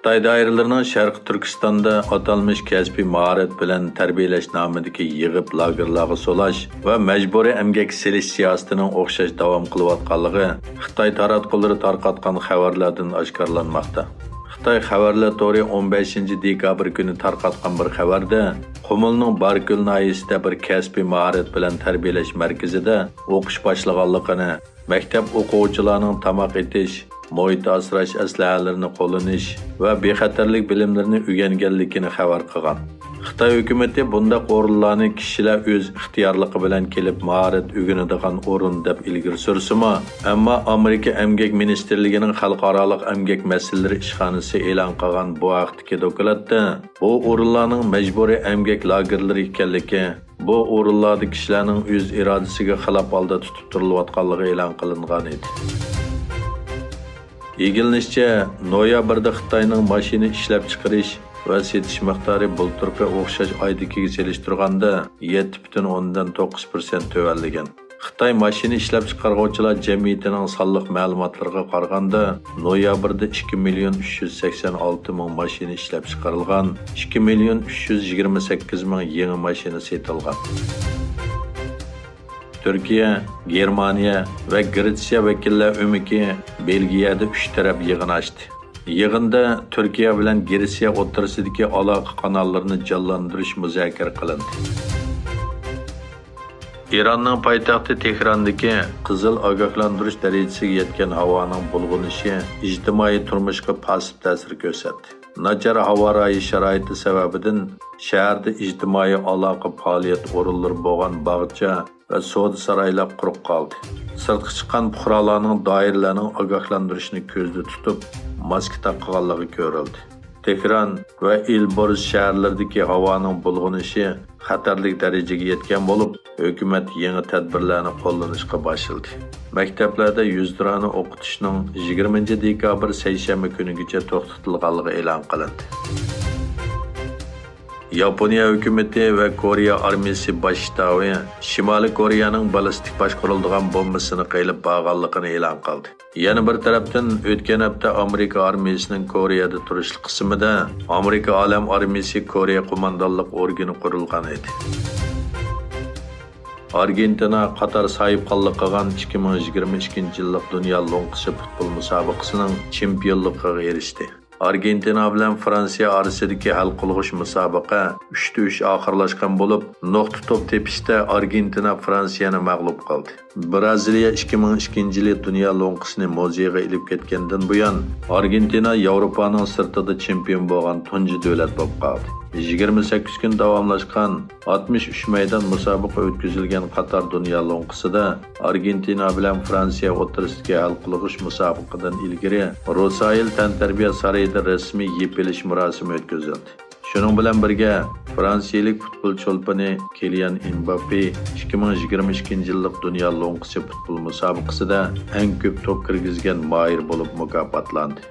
Xitoy doiralarining Sharq Turkistonda atalmış kasbiy mahorat bilan tarbiyalash nomidagi yig'ib lagerlarga solash va majburiy emgak silish siyosatining o'xshash davom qilayotganligi Xitoy taratqullari tarqatgan xabarlardan oshkorlanmoqda. Xitoy xabarlar to'ri 15 dekabr kuni tarqatgan bir xabarda Qumulning Barkul noyisida bir kasbiy mahorat bilan tarbiyalash markazida o'qish boshlaganligini, maktab o'quvchilarining tamoq etish, muhit asrash aslahalarini qo'llanish va bexatarlik bilimlarini o'rganganligini xabar qilgan. Xitoy hukumatı bunda o'rinlarni kishilar o'z ixtiyorligi bilan kelib mahorat o'rganadigan o'rin deb ilgari sursimi, ammo Amerika Emgak Ministerligining xalqaro emgak masalalari ishxonasi e'lon qilgan bu vaqtdagi dokladda bu o'rinlarning majburiy emgak lagerlari ekanligi, bu o'rinlarda kishilarning o'z irodasiga xilof holda tutib turilayotganligi e'lon qilingan edi. Egilishicha, noyabrda Xitoyning mashina ishlab chiqarish va setish miqdori bulturga o'xshash oydagiga selishtirganda 7,9% tövalligan. Xitoy mashina ishlab chiqaruvchilar jamiyatining sonliq ma'lumotlariga qaraganda, noyabrda 2,386,000 mashina ishlab chiqarilgan, 2,328,000 yangi mashina setilgan. Türkiye, Germaniya va Gretsiya vakillar o'miki Belgiyada 3 taraf yig'in ochdi. Yig'inda Turkiya bilan Gretsiya o'rtasidagi aloqa kanallarini jonlantirish muzokara qilindi. Iranning poytaxti Tehrandagi qizil ogohlantirish darajasiga yetgan havoning bulg'unishi ijtimoiy turmushga pasib ta'sir ko'rsatdi. Nachar havo sharoiti sababidan shaharda ijtimoiy aloqa faoliyat o'rinlari bo'lgan bog'cha va savdo saroylar quruq qoldi. Sirtqa chiqqan fuqarolarning doiralarning ogohlantirishni ko'zda tutib, maska taqganligi ko'rildi. Tehron va Elbrus shaharlaridagi havoning bulg'unishi xatarli darajaga yetgan bo'lib, hukumat yangi tadbirlarni qo'llanishga boshladi. Maktablarda yuzdirani o'qitishning 20 dekabr seshanba kunigacha to'xtatilganligi e'lon qilindi. Yaponiya hukumati va Koreya armiyasi bosh shtabi Shimoliy Koreyaning ballistik boshqariladigan bombasini qilib bağlanligini e'lon qildi. Yana bir tarafdan o'tgan hafta Amerika armiyasining Koreyada turishli qismida Amerika alam armiyasi Koreya qo'mondonlik organi qurilgan edi. Argentina Qatar sohibxonlik qilgan 2022 yillik Dunyo lo'nqishi futbol musobaqasining chempionligiga erishdi. Argentina bilan Fransiya orasidagi hal qilg'ish musobaqa 3-3 oxirlashgan bo'lib, nuqta to'p tepishda Argentina Fransiyani mag'lub qildi. Braziliya 2002 yil Dunyo lo'nqisini mo'jizaga ilib ketgandan buyon Argentina Yevropaning sirtida chempion bo'lgan tunji davlat bo'lib qoldi. 28 kun davomlashgan 63 maydon musobaqa o'tkazilgan Qatar Dunyo lo'nqisida Argentina bilan Fransiya o'rtasidagi hal qilg'ish musobaqadan ilgari Rosail tantarbiya sarayida rasmiy yepilish murosimi o'tkazildi. Shuning bilan birga Fransiyalik futbol cho'lpani Kylian Mbappe 2022 yillik Dunyo lo'nqisi futbol musobaqasida eng ko'p to'p kirgizgan mohir bo'lib mukofotlandi.